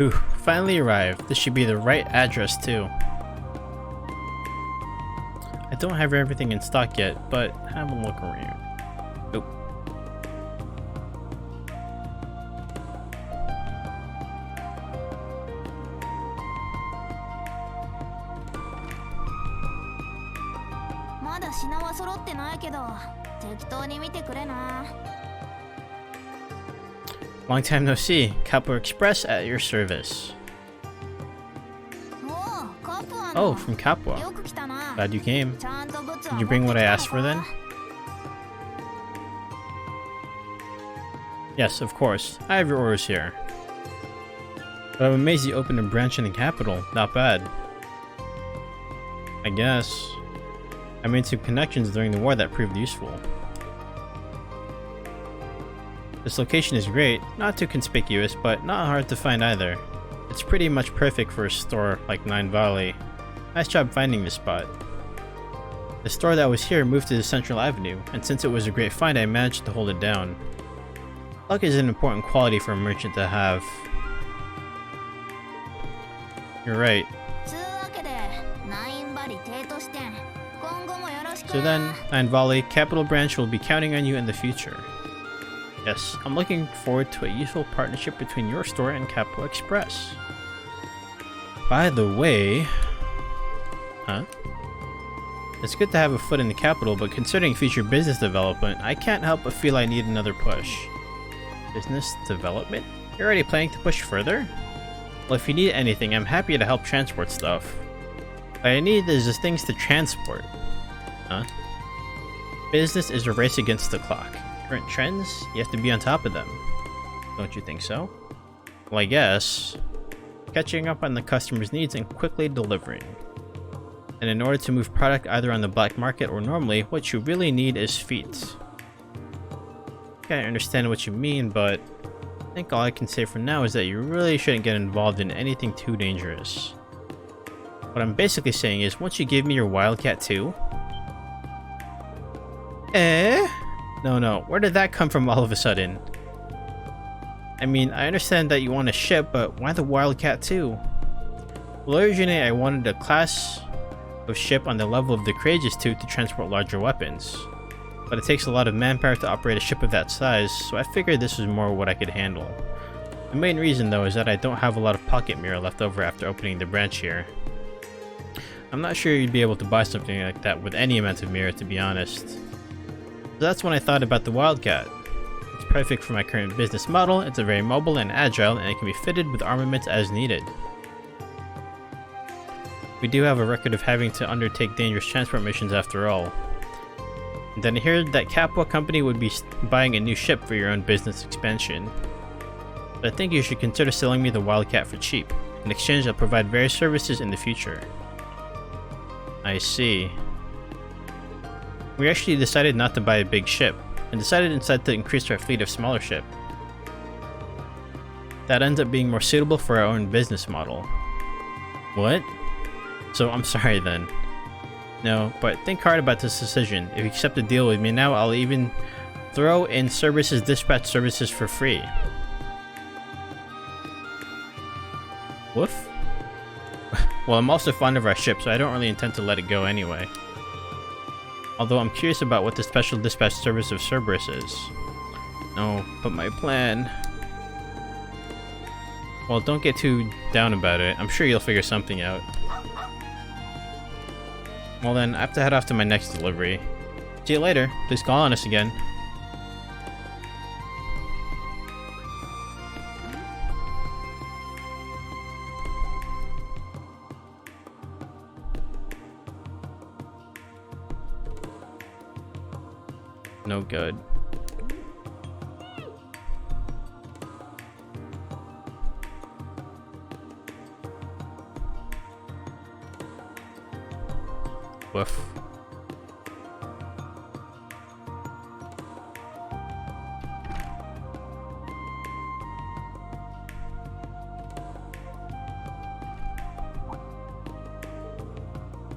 Ooh, finally arrived. This should be the right address too. I don't have everything in stock yet, but have a look around. Oop. Long time no see. Kappa Express at your service. Oh, from Kappa. Glad you came. Did you bring what I asked for then? Yes, of course. I have your orders here. But I'm amazed you opened a branch in the capital. Not bad. I guess. I made some connections during the war that proved useful. This location is great, not too conspicuous, but not hard to find either. It's pretty much perfect for a store like Nine Valley. Nice job finding this spot. The store that was here moved to the Central Avenue, and since it was a great find I managed to hold it down. Luck is an important quality for a merchant to have. You're right. So then, Nine Valley, Capital Branch will be counting on you in the future. Yes, I'm looking forward to a useful partnership between your store and Kappa Express. By the way... Huh? It's good to have a foot in the capital, but considering future business development, I can't help but feel I need another push. Business development? You're already planning to push further? Well, if you need anything, I'm happy to help transport stuff. What I need is just things to transport. Huh? Business is a race against the clock. Current trends, you have to be on top of them. Don't you think so? Well, I guess. Catching up on the customer's needs and quickly delivering. And in order to move product either on the black market or normally, what you really need is feet. I understand what you mean, but I think all I can say for now is that you really shouldn't get involved in anything too dangerous. What I'm basically saying is, once you give me your Wildcat too... No, where did that come from all of a sudden? I mean, I understand that you want a ship, but why the Wildcat too? Well, originally I wanted a class of ship on the level of the Courageous 2 to transport larger weapons. But it takes a lot of manpower to operate a ship of that size, so I figured this was more what I could handle. The main reason though is that I don't have a lot of pocket mirror left over after opening the branch here. I'm not sure you'd be able to buy something like that with any amount of mirror, to be honest. So that's when I thought about the Wildcat. It's perfect for my current business model, it's very mobile and agile, and it can be fitted with armaments as needed. We do have a record of having to undertake dangerous transport missions after all. And then I heard that Kappa Company would be buying a new ship for your own business expansion. But I think you should consider selling me the Wildcat for cheap. In exchange, I'll provide various services in the future. I see. We actually decided not to buy a big ship, and decided instead to increase our fleet of smaller ships. That ends up being more suitable for our own business model. What? So I'm sorry then. No, but think hard about this decision. If you accept a deal with me now, I'll even throw in services, dispatch services for free. Woof? Well, I'm also fond of our ship, so I don't really intend to let it go anyway. Although I'm curious about what the special dispatch service of Cerberus is. No, but my plan... Well, don't get too down about it. I'm sure you'll figure something out. Well then, I have to head off to my next delivery. See you later. Please call on us again. No good. Woof.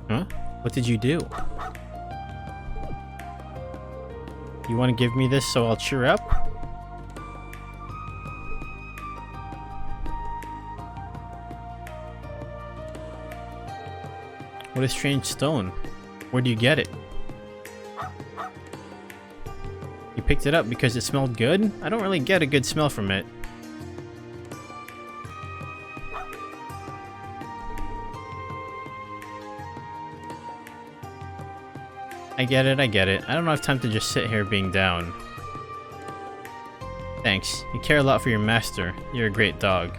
Huh? What did you do? You want to give me this so I'll cheer up? What a strange stone. Where do you get it? You picked it up because it smelled good? I don't really get a good smell from it. I get it, I get it. I don't have time to just sit here being down. Thanks. You care a lot for your master. You're a great dog.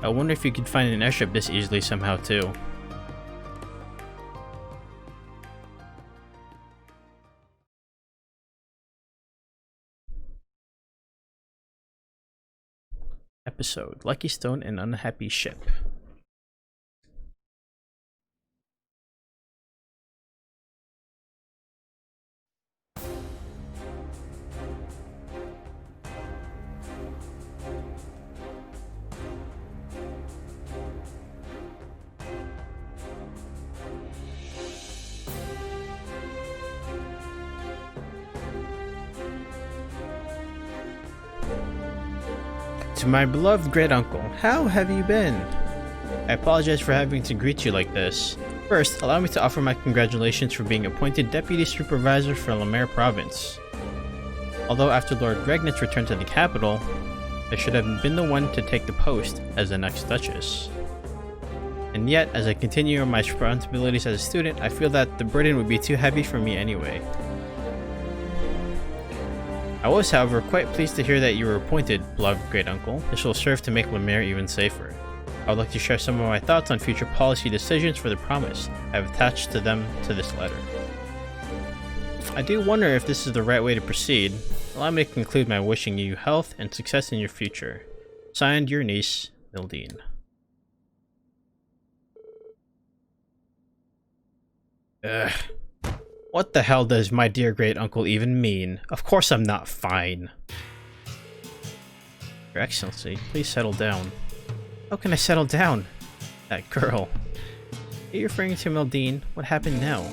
I wonder if you could find an airship this easily somehow too. Episode: Lucky Stone and Unhappy Ship. To my beloved great uncle, how have you been? I apologize for having to greet you like this. First, allow me to offer my congratulations for being appointed Deputy Supervisor for Lemaire Province. Although after Lord Regnit's return to the capital, I should have been the one to take the post as the next Duchess. And yet, as I continue on my responsibilities as a student, I feel that the burden would be too heavy for me anyway. I was, however, quite pleased to hear that you were appointed, beloved great uncle. This will serve to make Lemaire even safer. I would like to share some of my thoughts on future policy decisions for the promise. I have attached to them to this letter. I do wonder if this is the right way to proceed. Allow me to conclude by wishing you health and success in your future. Signed, your niece, Mildine. Ugh. What the hell does my dear great uncle even mean? Of course I'm not fine. Your Excellency, please settle down. How can I settle down? That girl. Are you referring to Mildine? What happened now?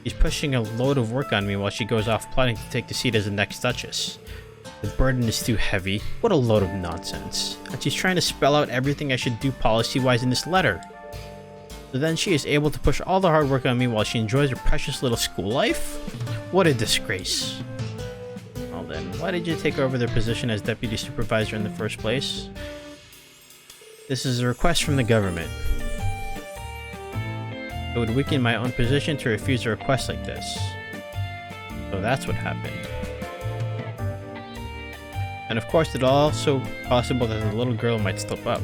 She's pushing a load of work on me while she goes off plotting to take the seat as the next Duchess. The burden is too heavy. What a load of nonsense. And she's trying to spell out everything I should do policy-wise in this letter. So then she is able to push all the hard work on me while she enjoys her precious little school life? What a disgrace. Well then, why did you take over their position as Deputy Supervisor in the first place? This is a request from the government. It would weaken my own position to refuse a request like this. So that's what happened. And of course, it's also possible that the little girl might slip up.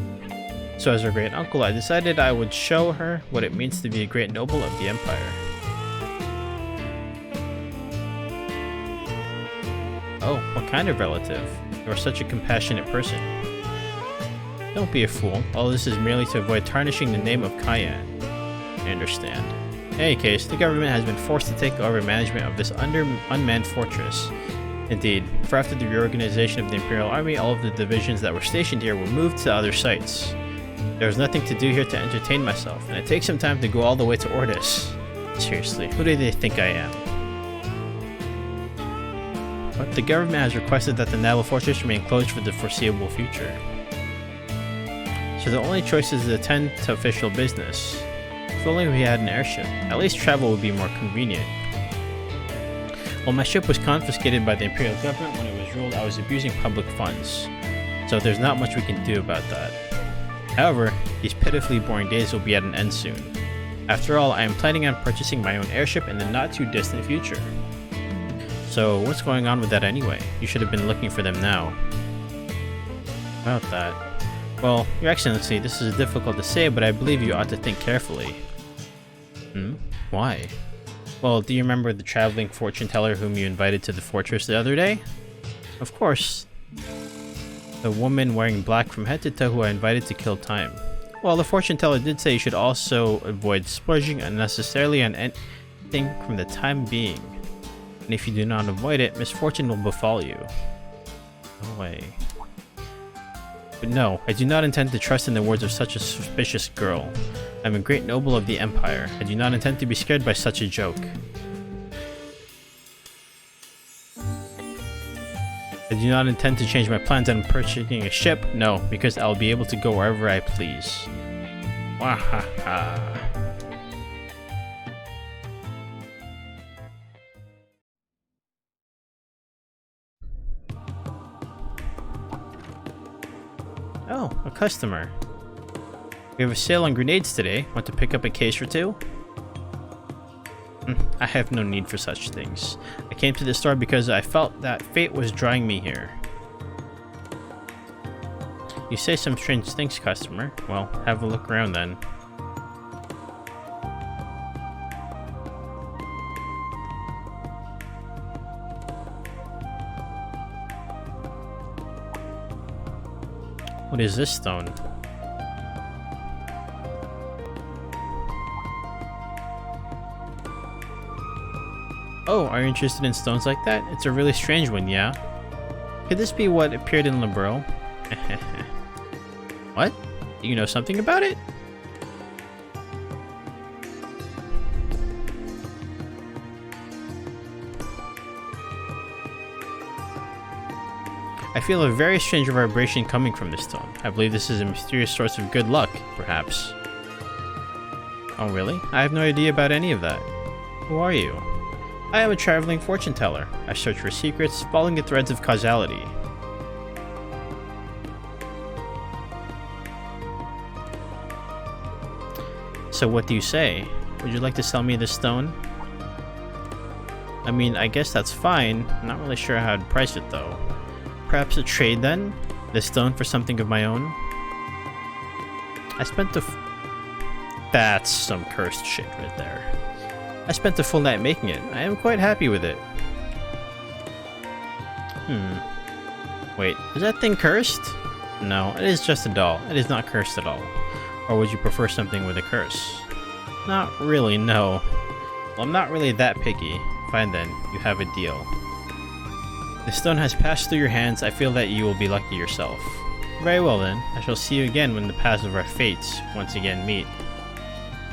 So as her great uncle, I decided I would show her what it means to be a great noble of the Empire. Oh, what kind of relative? You are such a compassionate person. Don't be a fool. All this is merely to avoid tarnishing the name of Cayenne. I understand. In any case, the government has been forced to take over management of this unmanned fortress. Indeed, for after the reorganization of the Imperial Army, all of the divisions that were stationed here were moved to other sites. There is nothing to do here to entertain myself, and it takes some time to go all the way to Ordis. Seriously, who do they think I am? But the government has requested that the naval fortress remain closed for the foreseeable future. So the only choice is to attend to official business. If only we had an airship, at least travel would be more convenient. Well, my ship was confiscated by the Imperial government when it was ruled I was abusing public funds, so there's not much we can do about that. However, these pitifully boring days will be at an end soon. After all, I am planning on purchasing my own airship in the not too distant future. So what's going on with that anyway? You should have been looking for them now. About that. Well, Your Excellency, this is difficult to say, but I believe you ought to think carefully. Why? Well, do you remember the traveling fortune teller whom you invited to the fortress the other day? Of course. The woman wearing black from head to toe who I invited to kill time. Well, the fortune teller did say you should also avoid splurging unnecessarily on anything from the time being. And if you do not avoid it, misfortune will befall you. No way. But no, I do not intend to trust in the words of such a suspicious girl. I am a great noble of the Empire. I do not intend to be scared by such a joke. do not intend to change my plans on purchasing a ship. No, because I'll be able to go wherever I please. Wahaha. Oh, a customer. We have a sale on grenades today. Want to pick up a case or two? I have no need for such things. I came to the store because I felt that fate was drawing me here. You say some strange things, customer. Well, have a look around then. What is this stone? Oh, are you interested in stones like that? It's a really strange one, yeah? Could this be what appeared in Libro? What? Do you know something about it? I feel a very strange vibration coming from this stone. I believe this is a mysterious source of good luck, perhaps. Oh really? I have no idea about any of that. Who are you? I am a traveling fortune teller. I search for secrets, following the threads of causality. So what do you say? Would you like to sell me this stone? I mean, I guess that's fine. I'm not really sure how to price it though. Perhaps a trade then? This stone for something of my own? I spent the That's some cursed shit right there. I spent a full night making it. I am quite happy with it. Wait, is that thing cursed? No, it is just a doll. It is not cursed at all. Or would you prefer something with a curse? Not really, no. Well, I'm not really that picky. Fine then, you have a deal. The stone has passed through your hands. I feel that you will be lucky yourself. Very well then, I shall see you again when the paths of our fates once again meet.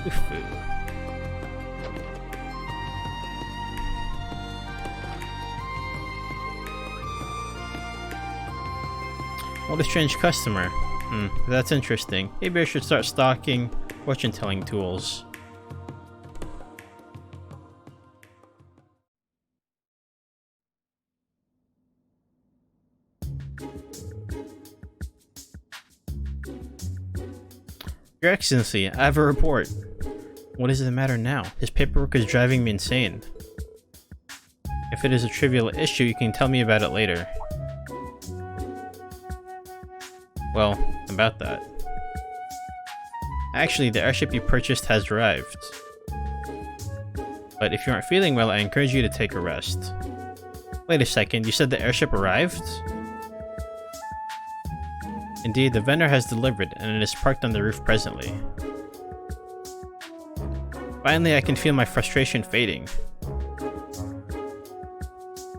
Oof-oo. What a strange customer. That's interesting. Maybe I should start stocking fortune-telling tools. Your Excellency, I have a report. What is the matter now? This paperwork is driving me insane. If it is a trivial issue, you can tell me about it later. Well, about that. Actually, the airship you purchased has arrived. But if you aren't feeling well, I encourage you to take a rest. Wait a second, you said the airship arrived? Indeed, the vendor has delivered, and it is parked on the roof presently. Finally, I can feel my frustration fading.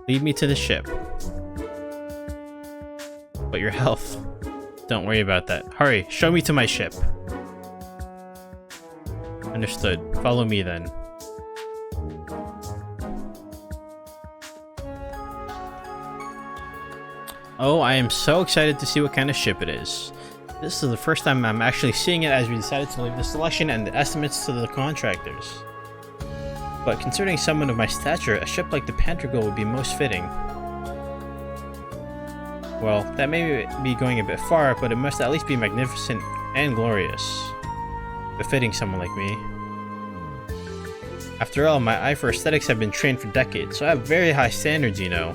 Lead me to the ship. But your health... Don't worry about that. Hurry, show me to my ship. Understood. Follow me then. Oh, I am so excited to see what kind of ship it is. This is the first time I'm actually seeing it, as we decided to leave the selection and the estimates to the contractors. But considering someone of my stature, a ship like the Pantergle would be most fitting. Well, that may be going a bit far, but it must at least be magnificent and glorious, befitting someone like me. After all, my eye for aesthetics have been trained for decades, so I have very high standards, you know.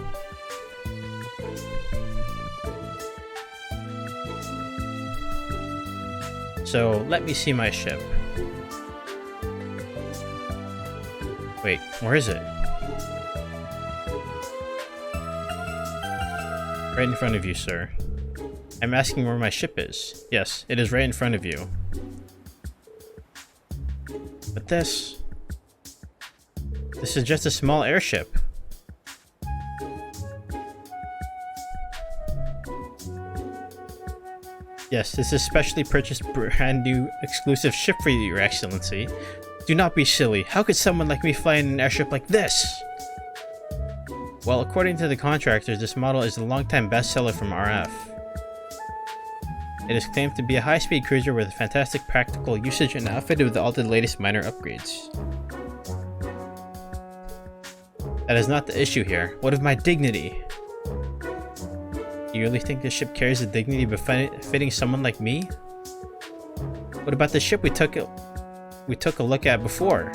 So, let me see my ship. Wait, where is it? Right in front of you, sir. I'm asking where my ship is. Yes, it is right in front of you. But this is just a small airship. Yes, this is specially purchased brand new exclusive ship for you, Your Excellency. Do not be silly. How could someone like me fly in an airship like this? Well, according to the contractors, this model is a longtime bestseller from RF. It is claimed to be a high-speed cruiser with fantastic practical usage and outfitted with all the latest minor upgrades. That is not the issue here. What of my dignity? You really think this ship carries the dignity befitting someone like me? What about the ship we took a look at before?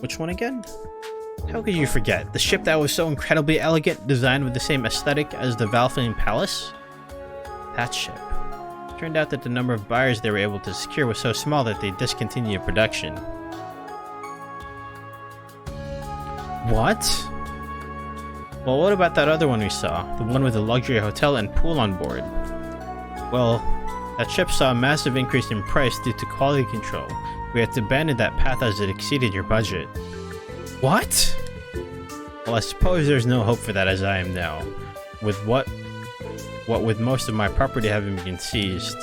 Which one again? How could you forget? The ship that was so incredibly elegant, designed with the same aesthetic as the Valfine Palace? That ship. It turned out that the number of buyers they were able to secure was so small that they discontinued production. What? Well, what about that other one we saw? The one with the luxury hotel and pool on board? Well, that ship saw a massive increase in price due to quality control. We had to abandon that path as it exceeded your budget. What? Well, I suppose there's no hope for that as I am now. With what with most of my property having been seized.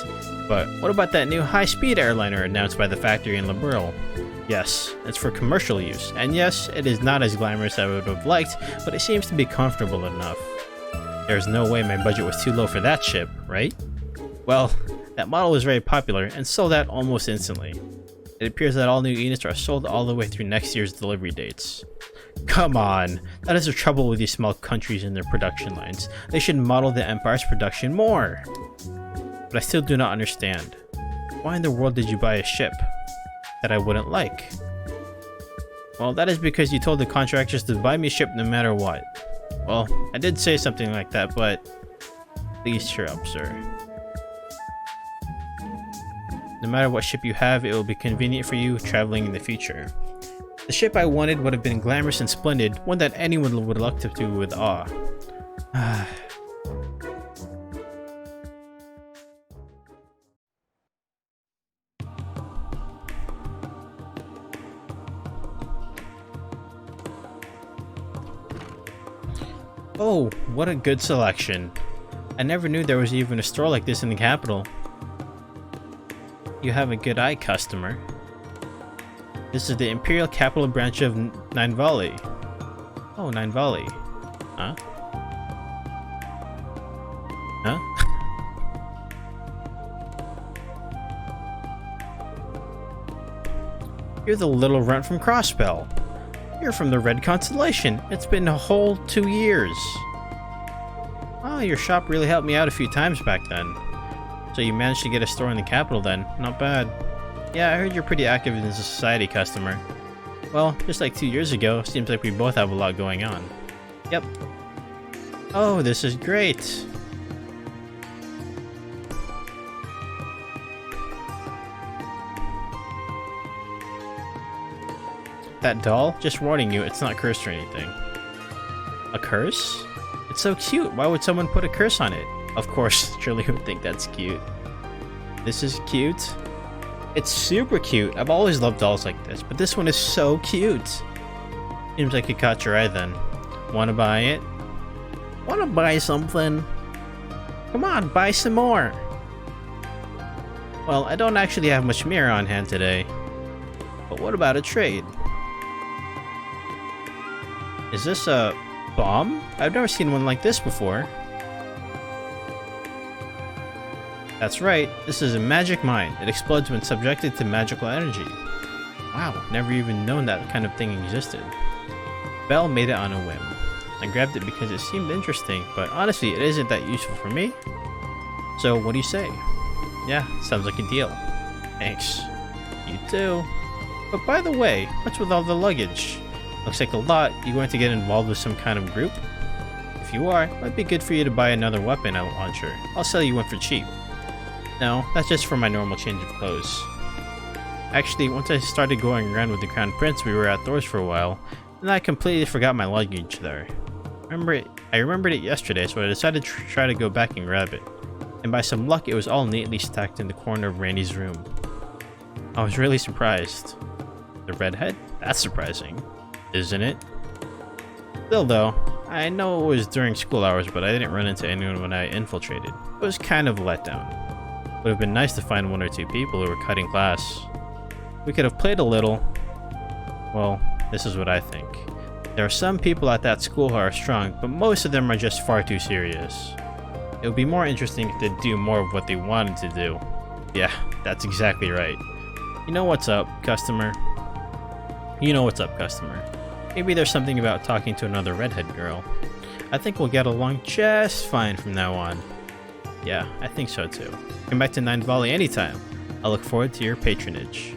But what about that new high-speed airliner announced by the factory in Liberal? Yes, it's for commercial use, and yes, it is not as glamorous as I would have liked, but it seems to be comfortable enough. There's no way my budget was too low for that ship, right? Well, that model was very popular and sold out almost instantly. It appears that all new units are sold all the way through next year's delivery dates. Come on, that is the trouble with these small countries and their production lines. They should model the Empire's production more. But I still do not understand. Why in the world did you buy a ship that I wouldn't like? Well, that is because you told the contractors to buy me a ship no matter what. Well, I did say something like that, but please cheer up, sir. No matter what ship you have, it will be convenient for you traveling in the future. The ship I wanted would have been glamorous and splendid, one that anyone would look to with awe. Oh, what a good selection. I never knew there was even a store like this in the capital. You have a good eye, customer. This is the Imperial Capital branch of Nine Valley. Oh, Nine Valley. Huh? Huh? You're the little runt from Crossbell. You're from the Red Constellation. It's been a whole 2 years. Oh, your shop really helped me out a few times back then. So you managed to get a store in the capital then. Not bad. Yeah, I heard you're pretty active in the society, customer. Well, just like 2 years ago, seems like we both have a lot going on. Yep. Oh, this is great. That doll? Just warning you, it's not cursed or anything. A curse? It's so cute. Why would someone put a curse on it? Of course, Shirley would think that's cute. This is cute. It's super cute. I've always loved dolls like this, but this one is so cute. Seems like it caught your eye then. Wanna buy it? Wanna buy something? Come on, buy some more. Well, I don't actually have much mirror on hand today. But what about a trade? Is this a bomb? I've never seen one like this before. That's right, this is a magic mine. It explodes when subjected to magical energy. Wow, never even known that kind of thing existed. Belle made it on a whim. I grabbed it because it seemed interesting, but honestly, it isn't that useful for me. So, what do you say? Yeah, sounds like a deal. Thanks. You too. But by the way, what's with all the luggage? Looks like a lot. You going to get involved with some kind of group? If you are, it might be good for you to buy another weapon launcher. I'll sell you one for cheap. No, that's just for my normal change of clothes. Actually, once I started going around with the Crown Prince, we were outdoors for a while, and I completely forgot my luggage there. I remembered it yesterday, so I decided to try to go back and grab it. And by some luck, it was all neatly stacked in the corner of Randy's room. I was really surprised. The redhead? That's surprising, isn't it? Still though, I know it was during school hours, but I didn't run into anyone when I infiltrated. It was kind of a letdown. Would have been nice to find one or two people who were cutting class. We could have played a little. Well, this is what I think. There are some people at that school who are strong, but most of them are just far too serious. It would be more interesting if they'd do more of what they wanted to do. Yeah, that's exactly right. You know what's up, customer? You know what's up, customer. Maybe there's something about talking to another redhead girl. I think we'll get along just fine from now on. Yeah, I think so too. Come back to Nine Valley anytime. I look forward to your patronage.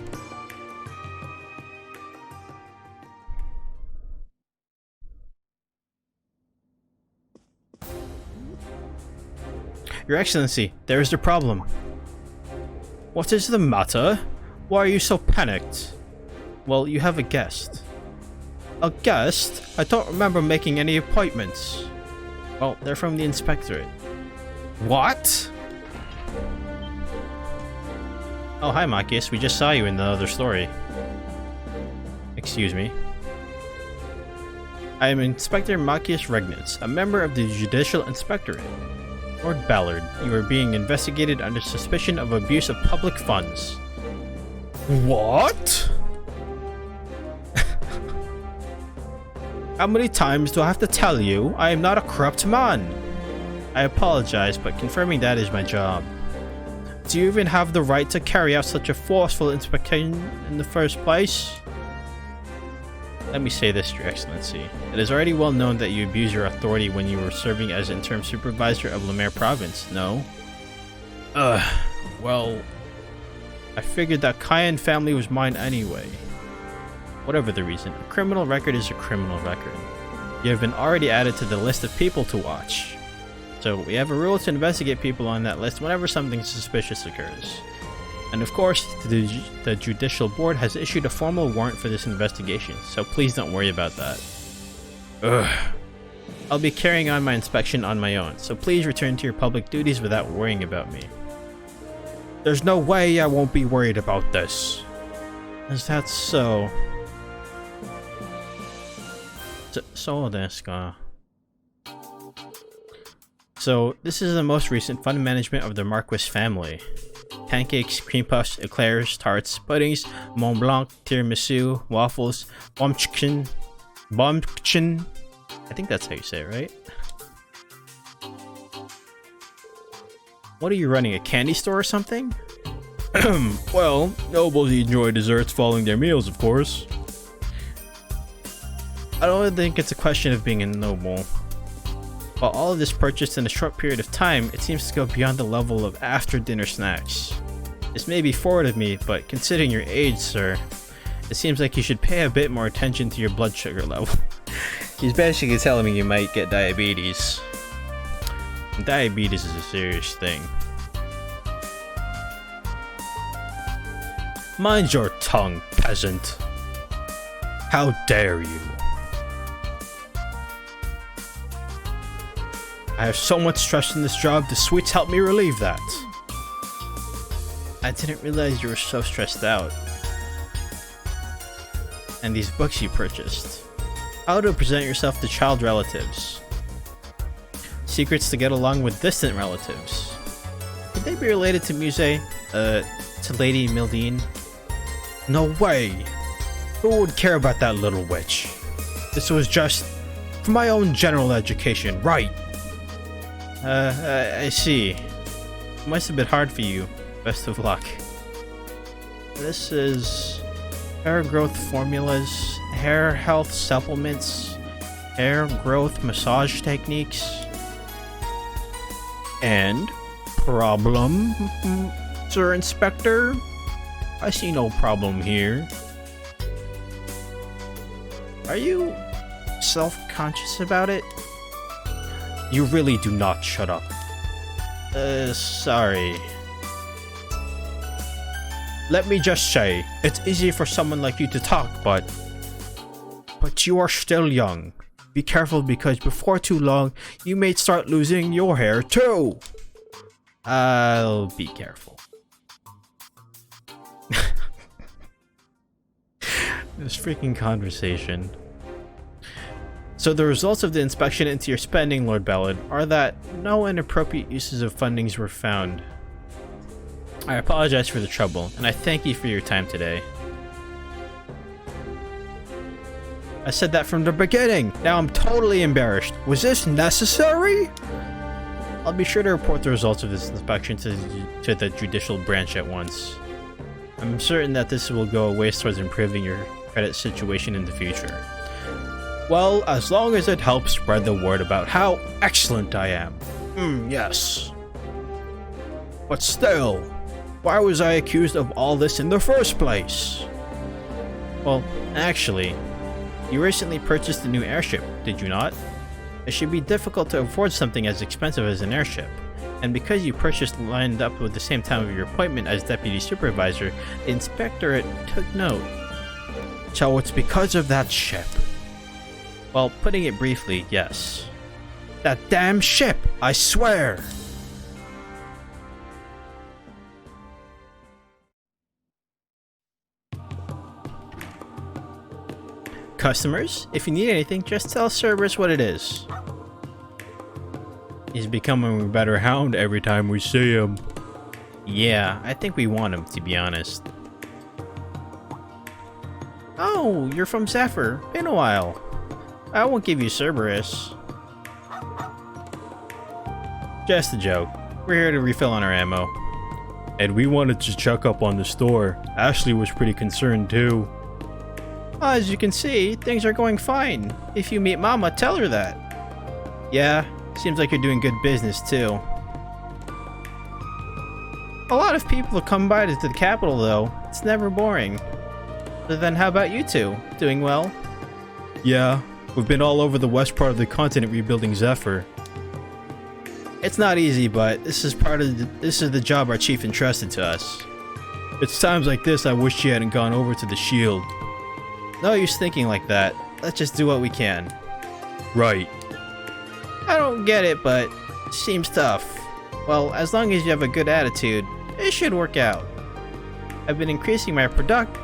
Your Excellency, there is the problem. What is the matter? Why are you so panicked? Well, you have a guest. A guest? I don't remember making any appointments. Well, they're from the inspectorate. What? Oh, hi, Machias. We just saw you in the other story. Excuse me. I am Inspector Machias Regnitz, a member of the Judicial Inspectorate. Lord Ballard, you are being investigated under suspicion of abuse of public funds. What? How many times do I have to tell you I am not a corrupt man? I apologize, but confirming that is my job. Do you even have the right to carry out such a forceful inspection in the first place? Let me say this, Your Excellency. It is already well known that you abused your authority when you were serving as interim supervisor of Lemaire Province, no? Well... I figured that Cayenne family was mine anyway. Whatever the reason, a criminal record is a criminal record. You have been already added to the list of people to watch. So we have a rule to investigate people on that list whenever something suspicious occurs. And of course, the Judicial Board has issued a formal warrant for this investigation, so please don't worry about that. I'll be carrying on my inspection on my own, so please return to your public duties without worrying about me. There's no way I won't be worried about this. Is that so? So this is the most recent fund management of the Marquis family. Pancakes, cream puffs, eclairs, tarts, puddings, Mont Blanc, tiramisu, waffles, bombchin. I think that's how you say it, right? What are you running, a candy store or something? Well, nobles enjoy desserts following their meals, of course. I don't think it's a question of being a noble. While all of this purchased in a short period of time, it seems to go beyond the level of after-dinner snacks. This may be forward of me, but considering your age, sir, it seems like you should pay a bit more attention to your blood sugar level. He's basically telling me you might get diabetes. Diabetes is a serious thing. Mind your tongue, peasant. How dare you? I have so much stress in this job, the sweets help me relieve that. I didn't realize you were so stressed out. And these books you purchased. How to present yourself to child relatives. Secrets to get along with distant relatives. Could they be related to Musée? To Lady Mildine? No way! Who would care about that little witch? This was just for my own general education, right? I see. It must have been hard for you. Best of luck. This is hair growth formulas, hair health supplements, hair growth massage techniques. And problem, Sir Inspector? I see no problem here. Are you self-conscious about it? You really do not shut up. Sorry. Let me just say, it's easy for someone like you to talk, but you are still young. Be careful because before too long, you may start losing your hair too. I'll be careful. This freaking conversation. So the results of the inspection into your spending, Lord Ballard, are that no inappropriate uses of fundings were found. I apologize for the trouble, and I thank you for your time today. I said that from the beginning. Now I'm totally embarrassed. Was this necessary? I'll be sure to report the results of this inspection to the judicial branch at once. I'm certain that this will go a ways towards improving your credit situation in the future. Well, as long as it helps spread the word about how excellent I am. Yes. But still, why was I accused of all this in the first place? Well, actually, you recently purchased a new airship, did you not? It should be difficult to afford something as expensive as an airship. And because you purchased lined up with the same time of your appointment as deputy supervisor, the inspectorate took note. So it's because of that ship. Well, putting it briefly, yes. That damn ship, I swear! Customers, if you need anything, just tell Cerberus what it is. He's becoming a better hound every time we see him. Yeah, I think we want him, to be honest. Oh, you're from Zephyr. Been a while. I won't give you Cerberus. Just a joke. We're here to refill on our ammo. And we wanted to check up on the store. Ashley was pretty concerned too. As you can see, things are going fine. If you meet Mama, tell her that. Yeah, seems like you're doing good business too. A lot of people come by to the capital though. It's never boring. But then how about you two? Doing well? Yeah, we've been all over the west part of the continent rebuilding Zephyr. It's not easy, but this is the job our chief entrusted to us. It's times like this I wish she hadn't gone over to the Shield. No use thinking like that. Let's just do what we can. Right. I don't get it, but it seems tough. Well, as long as you have a good attitude, it should work out. I've been increasing my product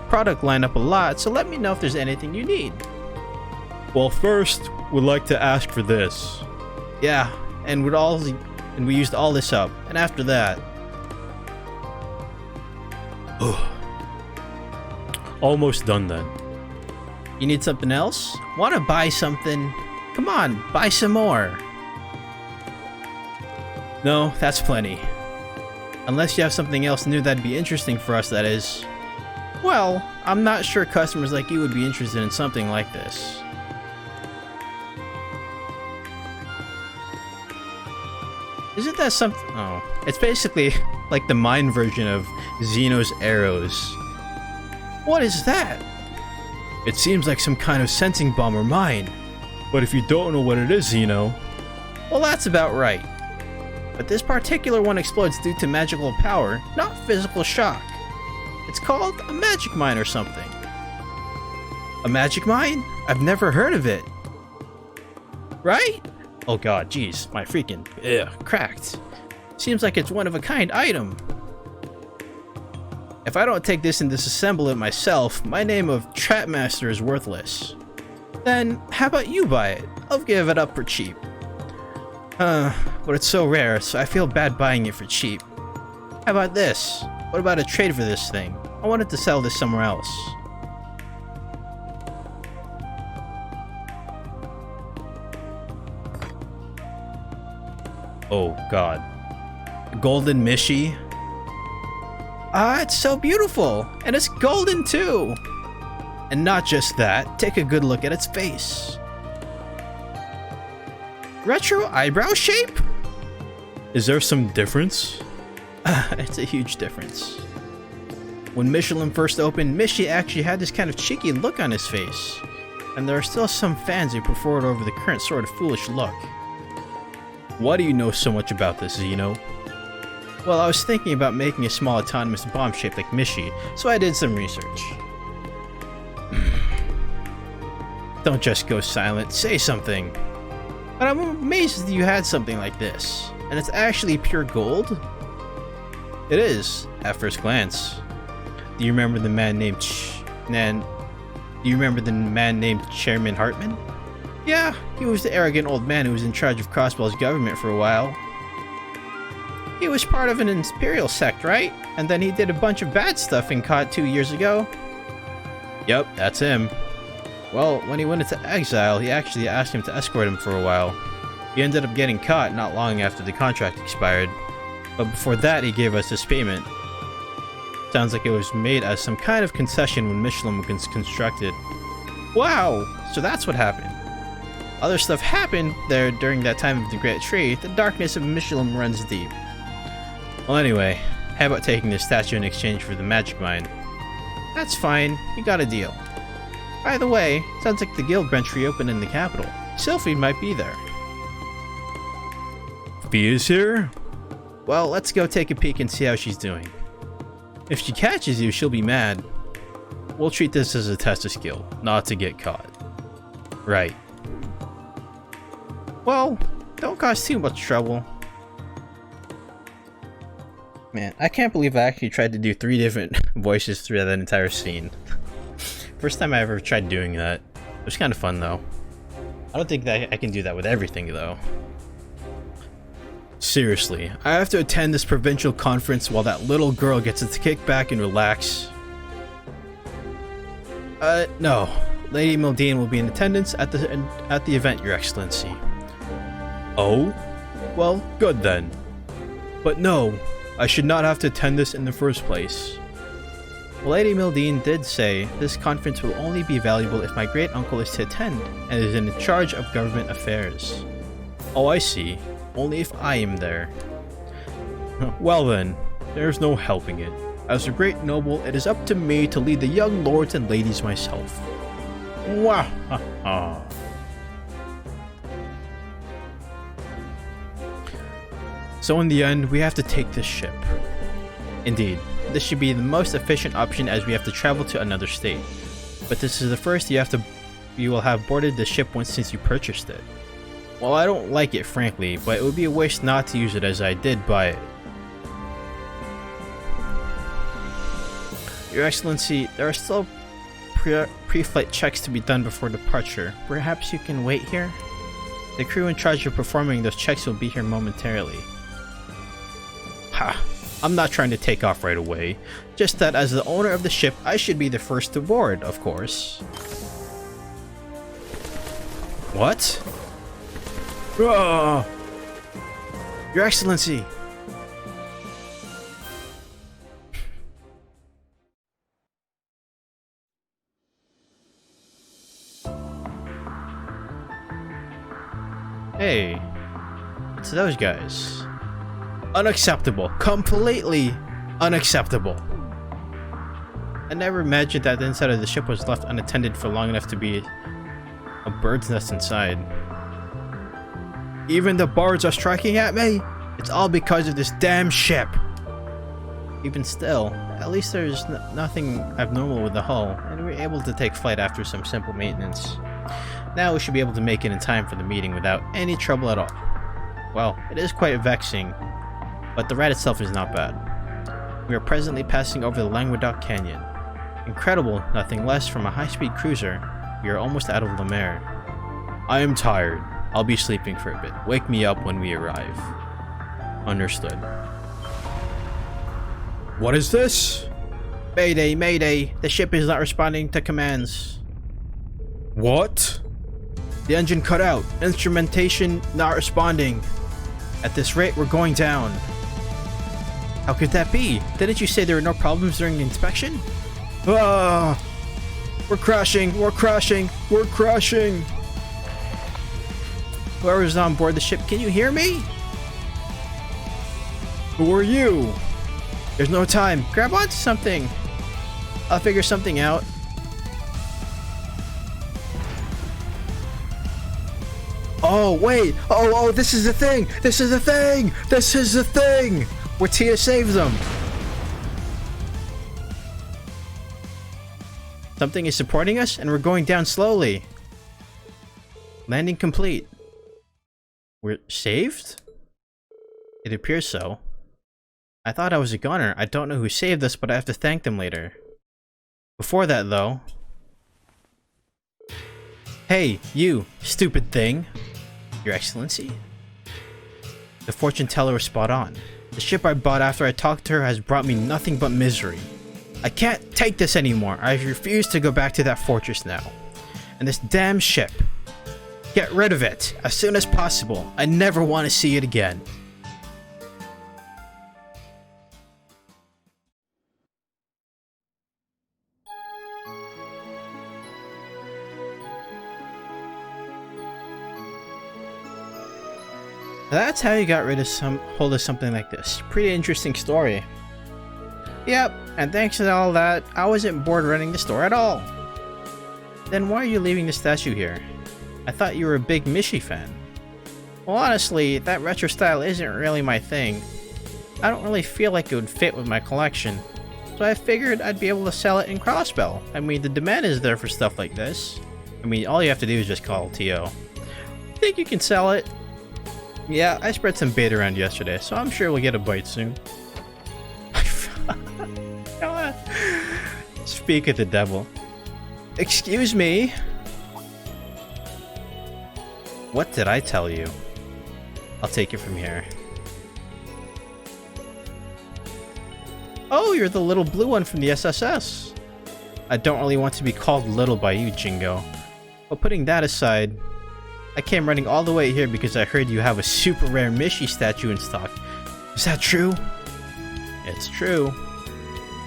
lineup a lot, so let me know if there's anything you need. Well, first, we'd like to ask for this. Yeah, and we used all this up, and after that... Almost done then. You need something else? Want to buy something? Come on, buy some more. No, that's plenty. Unless you have something else new that'd be interesting for us, that is. Well, I'm not sure customers like you would be interested in something like this. Isn't that something? Oh, it's basically like the mine version of Xeno's arrows. What is that? It seems like some kind of sensing bomb or mine. But if you don't know what it is, Xeno... Well, that's about right. But this particular one explodes due to magical power, not physical shock. It's called a magic mine or something. A magic mine? I've never heard of it. Right? Oh god, jeez, my freaking... cracked. Seems like it's one of a kind item. If I don't take this and disassemble it myself, my name of Trapmaster is worthless. Then, how about you buy it? I'll give it up for cheap. But it's so rare, so I feel bad buying it for cheap. How about this? What about a trade for this thing? I wanted to sell this somewhere else. Oh god. Golden Mishi? Ah, it's so beautiful! And it's golden too! And not just that, take a good look at its face. Retro eyebrow shape? Is there some difference? It's a huge difference. When Michelin first opened, Mishi actually had this kind of cheeky look on his face. And there are still some fans who prefer it over the current sort of foolish look. Why do you know so much about this, Xeno? Well, I was thinking about making a small autonomous bomb shaped like Mishi, so I did some research. Don't just go silent, say something. But I'm amazed that you had something like this. And it's actually pure gold? It is, at first glance. Do you remember the man named Chairman Hartman? Yeah, he was the arrogant old man who was in charge of Crossbell's government for a while. He was part of an imperial sect, right? And then he did a bunch of bad stuff in COD 2 years ago. Yep, that's him. Well, when he went into exile, he actually asked him to escort him for a while. He ended up getting caught not long after the contract expired, but before that he gave us this payment. Sounds like it was made as some kind of concession when Michelin was constructed. Wow! So that's what happened. Other stuff happened there during that time of the Great Tree. The darkness of Michelin runs deep. Well anyway, how about taking the statue in exchange for the magic mine? That's fine, we got a deal. By the way, sounds like the guild branch reopened in the capital. Sylphie might be there. Fee is here? Well, let's go take a peek and see how she's doing. If she catches you, she'll be mad. We'll treat this as a test of skill, not to get caught. Right. Well, don't cause too much trouble. Man, I can't believe I actually tried to do 3 different voices through that entire scene. First time I ever tried doing that. It was kind of fun though. I don't think that I can do that with everything though. Seriously, I have to attend this provincial conference while that little girl gets to kick back and relax. No. Lady Mildine will be in attendance at the event, Your Excellency. Oh? Well, good then. But no, I should not have to attend this in the first place. Lady Mildine did say this conference will only be valuable if my great uncle is to attend and is in charge of government affairs. Oh, I see. Only if I am there. Well then, there's no helping it. As a great noble, it is up to me to lead the young lords and ladies myself. Wah ha ha. So in the end, we have to take this ship. Indeed, this should be the most efficient option as we have to travel to another state. But this is the first you will have boarded the ship once since you purchased it. Well, I don't like it frankly, but it would be a waste not to use it as I did buy it. Your Excellency, there are still pre-flight checks to be done before departure. Perhaps you can wait here? The crew in charge of performing those checks will be here momentarily. Ha! I'm not trying to take off right away. Just that as the owner of the ship, I should be the first to board, of course. What? Oh! Your Excellency! Hey, it's those guys. Unacceptable. Completely unacceptable. I never imagined that the inside of the ship was left unattended for long enough to be a bird's nest inside. Even the birds are striking at me? It's all because of this damn ship. Even still, at least there's nothing abnormal with the hull, and we were able to take flight after some simple maintenance. Now we should be able to make it in time for the meeting without any trouble at all. Well, it is quite vexing, but the ride itself is not bad. We are presently passing over the Languedoc Canyon. Incredible, nothing less from a high-speed cruiser. We are almost out of La Mer. I am tired. I'll be sleeping for a bit. Wake me up when we arrive. Understood. What is this? Mayday, mayday. The ship is not responding to commands. What? The engine cut out. Instrumentation not responding. At this rate, we're going down. How could that be? Didn't you say there were no problems during the inspection? Ah! We're crashing! We're crashing! We're crashing! Whoever's on board the ship, can you hear me? Who are you? There's no time. Grab onto something. I'll figure something out. Oh, wait! Oh, this is the thing! This is the thing! This is the thing! We're here to save them! Something is supporting us, and we're going down slowly. Landing complete. We're saved? It appears so. I thought I was a gunner. I don't know who saved us, but I have to thank them later. Before that, though... Hey, you, stupid thing. Your Excellency? The fortune teller was spot on. The ship I bought after I talked to her has brought me nothing but misery. I can't take this anymore. I refuse to go back to that fortress now. And this damn ship. Get rid of it as soon as possible. I never want to see it again. That's how you got rid of hold of something like this. Pretty interesting story. Yep, and thanks to all that, I wasn't bored running the store at all. Then why are you leaving the statue here? I thought you were a big Mishi fan. Well, honestly, that retro style isn't really my thing. I don't really feel like it would fit with my collection. So I figured I'd be able to sell it in Crossbell. I mean, the demand is there for stuff like this. I mean, all you have to do is just call TO. Think you can sell it? Yeah, I spread some bait around yesterday, so I'm sure we'll get a bite soon. Speak of the devil. Excuse me? What did I tell you? I'll take it from here. Oh, you're the little blue one from the SSS. I don't really want to be called little by you, Jingo. But putting that aside, I came running all the way here because I heard you have a super rare Mishi statue in stock. Is that true? It's true.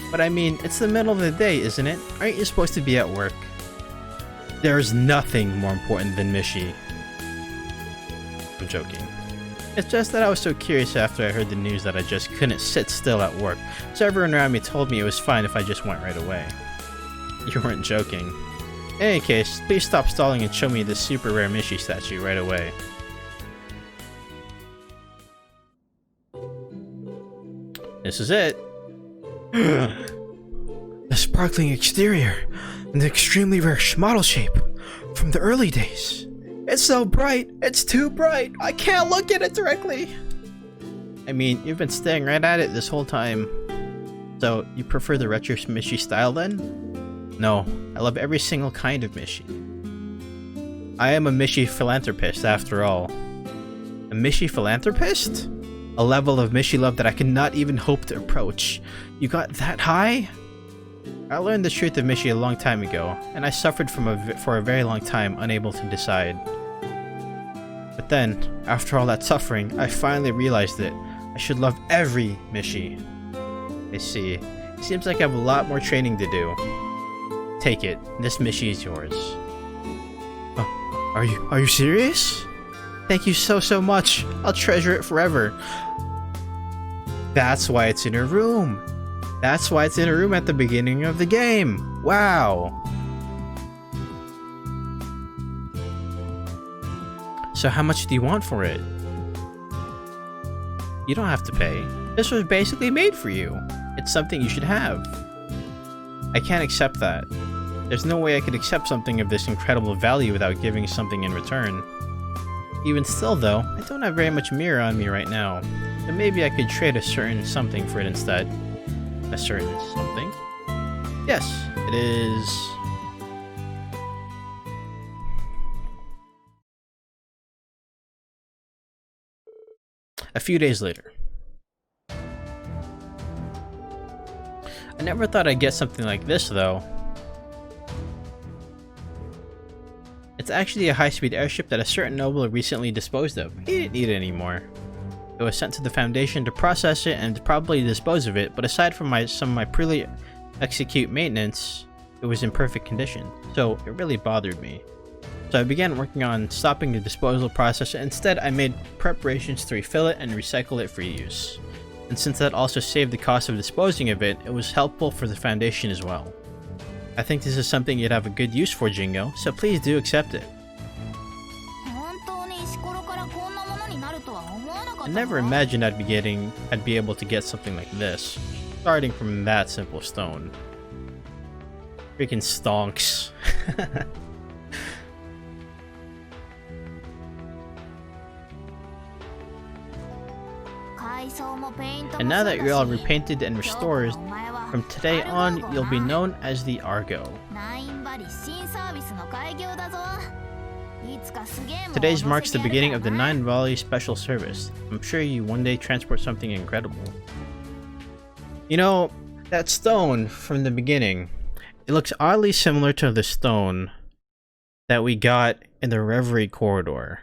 But I mean, it's the middle of the day, isn't it? Aren't you supposed to be at work? There's nothing more important than Mishi. I'm joking. It's just that I was so curious after I heard the news that I just couldn't sit still at work, so everyone around me told me it was fine if I just went right away. You weren't joking. In any case, please stop stalling and show me this super rare Mishi statue right away. This is it. The sparkling exterior and the extremely rare model shape from the early days. It's so bright, it's too bright. I can't look at it directly. I mean, you've been staring right at it this whole time. So, you prefer the retro Mishi style then? No, I love every single kind of Mishi. I am a Mishi philanthropist after all. A Mishi philanthropist? A level of Mishi love that I cannot even hope to approach. You got that high? I learned the truth of Mishi a long time ago, and I suffered for a very long time, unable to decide. But then, after all that suffering, I finally realized that I should love every Mishi. I see. It seems like I have a lot more training to do. Take it. This Mishi is yours. Are you serious? Thank you so much. I'll treasure it forever. That's why it's in her room. That's why it's in her room at the beginning of the game. Wow. So how much do you want for it? You don't have to pay. This was basically made for you. It's something you should have. I can't accept that. There's no way I could accept something of this incredible value without giving something in return. Even still though, I don't have very much mirror on me right now. So maybe I could trade a certain something for it instead. A certain something? Yes, it is... A few days later. I never thought I'd get something like this though. It's actually a high-speed airship that a certain noble recently disposed of. He didn't need it anymore. It was sent to the Foundation to process it and probably dispose of it, but aside from some of my pre-execute maintenance, it was in perfect condition, so it really bothered me. So I began working on stopping the disposal process, and instead I made preparations to refill it and recycle it for use. And since that also saved the cost of disposing of it, it was helpful for the Foundation as well. I think this is something you'd have a good use for, Jingo, so please do accept it. I never imagined I'd be able to get something like this, starting from that simple stone. Freaking stonks. And now that you're all repainted and restored, from today on, you'll be known as the Argo. Today's marks the beginning of the Nine Valley Special Service. I'm sure you one day transport something incredible. You know, that stone from the beginning, it looks oddly similar to the stone that we got in the Reverie corridor.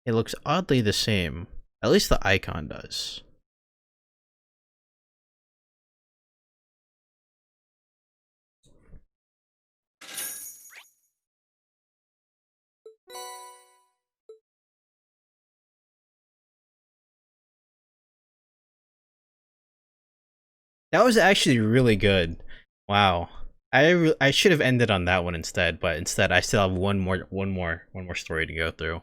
It looks oddly the same. At least the icon does. That was actually really good. Wow. I should have ended on that one instead, but instead I still have one more story to go through.